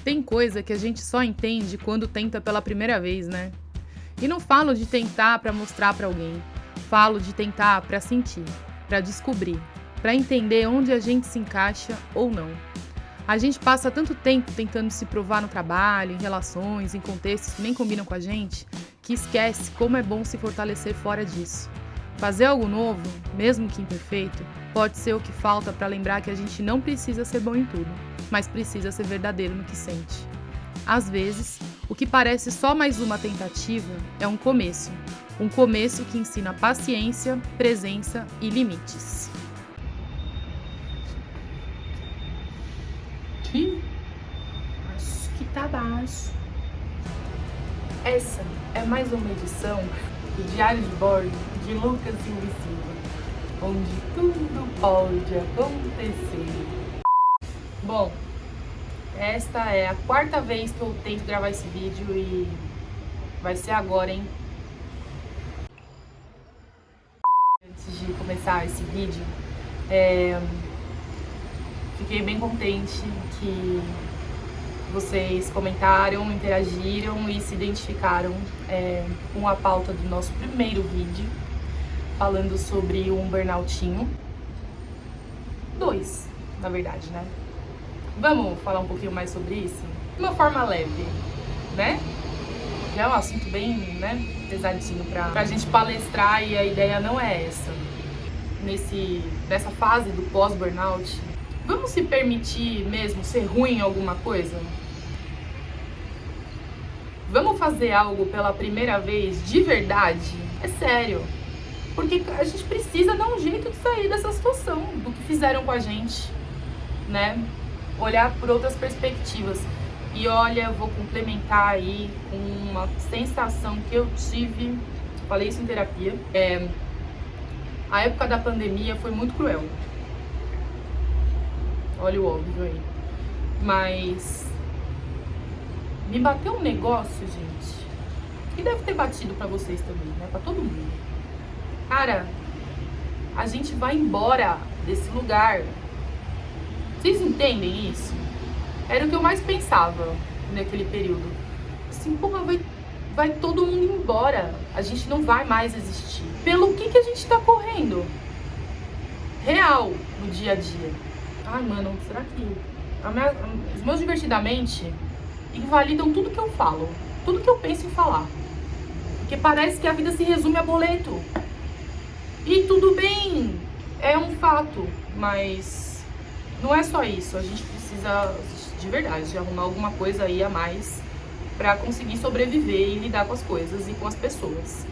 Tem coisa que a gente só entende quando tenta pela primeira vez, né? E não falo de tentar pra mostrar pra alguém. Falo de tentar pra sentir, pra descobrir, pra entender onde a gente se encaixa ou não. A gente passa tanto tempo tentando se provar no trabalho, em relações, em contextos que nem combinam com a gente, que esquece como é bom se fortalecer fora disso. Fazer algo novo, mesmo que imperfeito, pode ser o que falta para lembrar que a gente não precisa ser bom em tudo, mas precisa ser verdadeiro no que sente. Às vezes, o que parece só mais uma tentativa é um começo que ensina paciência, presença e limites. Acho que tá baixo. Essa é mais uma edição do Diário de Bordo de Lucas Silva e Silva, onde tudo pode acontecer. Bom, esta é a quarta vez que eu tento gravar esse vídeo e vai ser agora, hein? Antes de começar esse vídeo, fiquei bem contente que vocês comentaram, interagiram e se identificaram com a pauta do nosso primeiro vídeo, falando sobre um burnoutinho. 2, na verdade, né? Vamos falar um pouquinho mais sobre isso? De uma forma leve, né? Já é um assunto bem, né, pesadinho pra gente palestrar e a ideia não é essa. Nessa fase do pós-burnout, vamos se permitir mesmo ser ruim em alguma coisa? Vamos fazer algo pela primeira vez de verdade? É sério. Porque a gente precisa dar um jeito de sair dessa situação, do que fizeram com a gente, né? Olhar por outras perspectivas. E olha, eu vou complementar aí com uma sensação que eu tive, falei isso em terapia. A época da pandemia foi muito cruel. Olha o óbvio aí. Mas me bateu um negócio, gente, que deve ter batido pra vocês também, né? Pra todo mundo. Cara, a gente vai embora desse lugar. Vocês entendem isso? Era o que eu mais pensava naquele período. Assim, porra, vai todo mundo embora. A gente não vai mais existir. Pelo que a gente tá correndo? Real, no dia a dia. Ai, mano, será que os meus divertidamente invalidam tudo que eu falo, tudo que eu penso em falar? Porque parece que a vida se resume a boleto. E tudo bem, é um fato, mas não é só isso. A gente precisa, de verdade, arrumar alguma coisa aí a mais pra conseguir sobreviver e lidar com as coisas e com as pessoas.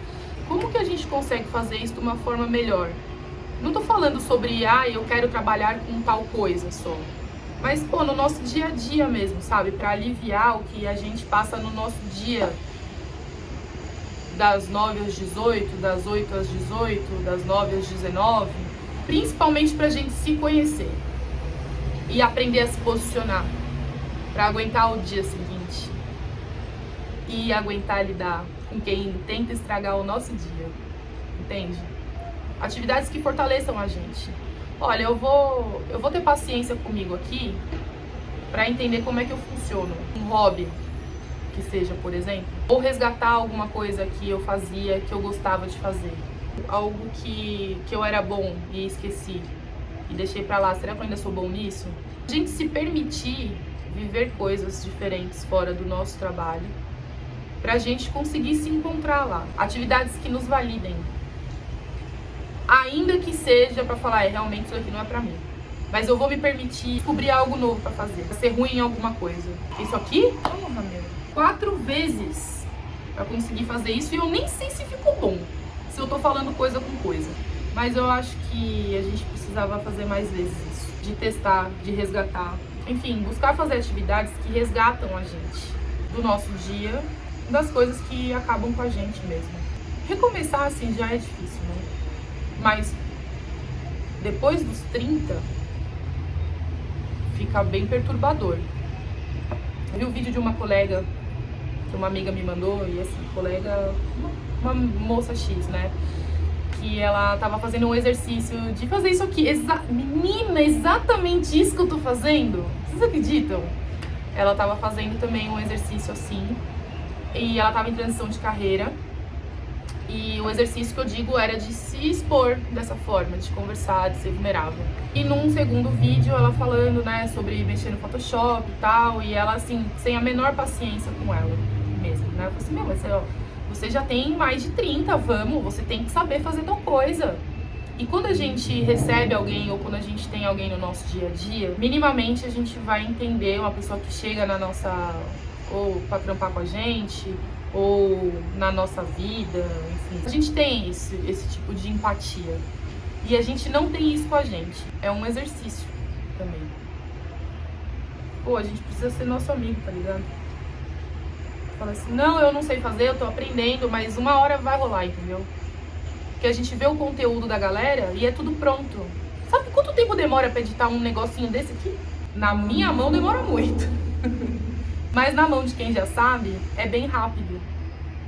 Como que a gente consegue fazer isso de uma forma melhor? Não tô falando sobre, eu quero trabalhar com tal coisa só. Mas, pô, no nosso dia a dia mesmo, sabe? Pra aliviar o que a gente passa no nosso dia. Das 9 às 18, das 8 às 18, das 9 às 19. Principalmente pra gente se conhecer. E aprender a se posicionar. Pra aguentar o dia seguinte. E aguentar lidar com quem tenta estragar o nosso dia. Entende? Atividades que fortaleçam a gente. Olha, eu vou ter paciência comigo aqui pra entender como é que eu funciono. Um hobby, que seja, por exemplo, ou resgatar alguma coisa que eu fazia, que eu gostava de fazer. Algo que eu era bom e esqueci e deixei pra lá. Será que eu ainda sou bom nisso? A gente se permitir viver coisas diferentes fora do nosso trabalho pra gente conseguir se encontrar lá. Atividades que nos validem. Ainda que seja pra falar, realmente isso aqui não é pra mim. Mas eu vou me permitir descobrir algo novo pra fazer. Pra ser ruim em alguma coisa. Isso aqui? Porra, meu. 4 vezes pra conseguir fazer isso e eu nem sei se ficou bom. Se eu tô falando coisa com coisa. Mas eu acho que a gente precisava fazer mais vezes isso. De testar, de resgatar. Enfim, buscar fazer atividades que resgatam a gente do nosso dia, das coisas que acabam com a gente mesmo. Recomeçar assim já é difícil, né? Mas depois dos 30 fica bem perturbador. Eu vi um vídeo de uma colega que uma amiga me mandou, e essa colega, uma moça X, né? Que ela tava fazendo um exercício de fazer isso aqui. Menina, exatamente isso que eu tô fazendo. Vocês acreditam? ela estava fazendo também um exercício assim, e ela estava em transição de carreira. E o exercício que eu digo era de se expor dessa forma, de conversar, de ser vulnerável. E num segundo vídeo, ela falando, né, sobre mexer no Photoshop e tal, e ela, assim, sem a menor paciência com ela mesmo, né? Eu falei assim, meu, mas ó, você já tem mais de 30, vamos, você tem que saber fazer tal coisa. E quando a gente recebe alguém ou quando a gente tem alguém no nosso dia a dia, minimamente a gente vai entender uma pessoa que chega na nossa, ou pra trampar com a gente, ou na nossa vida, enfim. A gente tem esse tipo de empatia. E a gente não tem isso com a gente. É um exercício também. Pô, a gente precisa ser nosso amigo, tá ligado? Fala assim, não, eu não sei fazer, eu tô aprendendo, mas uma hora vai rolar, entendeu? Porque a gente vê o conteúdo da galera e é tudo pronto. Sabe quanto tempo demora pra editar um negocinho desse aqui? Na minha mão demora muito. Mas na mão de quem já sabe, é bem rápido.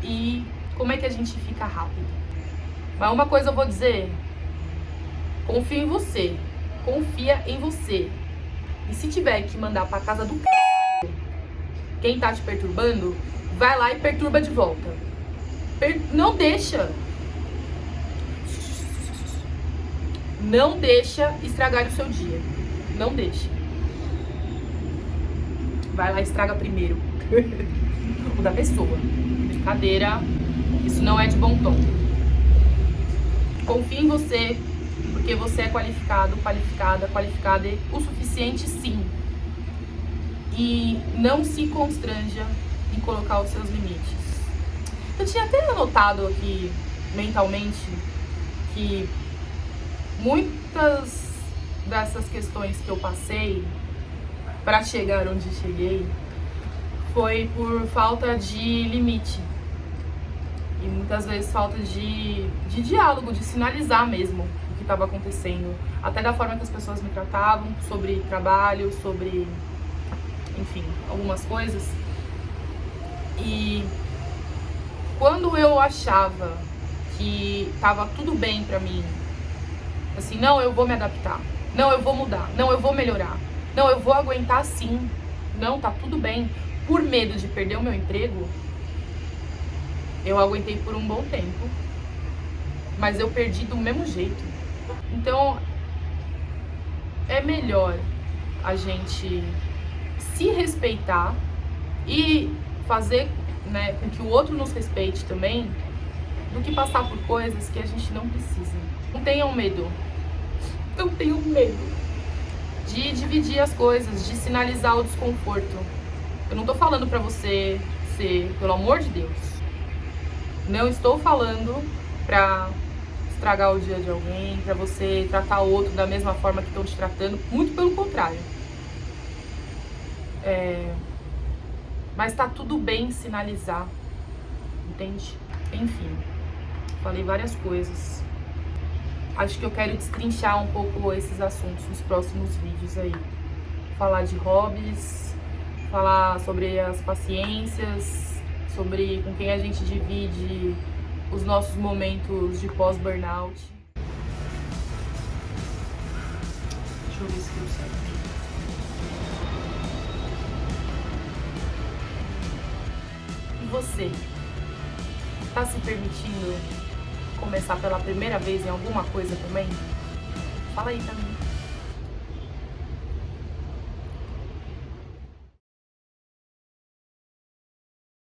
E como é que a gente fica rápido? Mas uma coisa eu vou dizer, confia em você, confia em você. E se tiver que mandar pra casa do quem tá te perturbando, vai lá e perturba de volta. Não deixa. Não deixa estragar o seu dia. Não deixa. Vai lá e estraga primeiro. O da pessoa. Brincadeira. Isso não é de bom tom. Confie em você, porque você é qualificado, qualificada o suficiente, sim. E não se constranja em colocar os seus limites. Eu tinha até anotado aqui mentalmente que muitas dessas questões que eu passei para chegar onde cheguei foi por falta de limite. E muitas vezes falta de diálogo, de sinalizar mesmo o que estava acontecendo. Até da forma que as pessoas me tratavam, sobre trabalho, sobre, enfim, algumas coisas. E quando eu achava que estava tudo bem pra mim, assim, não, eu vou me adaptar, não, eu vou mudar, não, eu vou melhorar, não, eu vou aguentar sim, não, tá tudo bem, por medo de perder o meu emprego, eu aguentei por um bom tempo, mas eu perdi do mesmo jeito. Então, é melhor a gente se respeitar e fazer, né, com que o outro nos respeite também, do que passar por coisas que a gente não precisa. Não tenham medo. Não tenham medo de dividir as coisas, de sinalizar o desconforto. Eu não tô falando pra você ser, pelo amor de Deus, não estou falando pra estragar o dia de alguém, pra você tratar o outro da mesma forma que estão te tratando, muito pelo contrário. Mas tá tudo bem sinalizar, entende? Enfim, falei várias coisas. Acho que eu quero destrinchar um pouco esses assuntos nos próximos vídeos aí. Falar de hobbies, falar sobre as paciências, sobre com quem a gente divide os nossos momentos de pós-burnout. Deixa eu ver se deu certo. E você? Tá se permitindo começar pela primeira vez em alguma coisa também? Fala aí pra mim.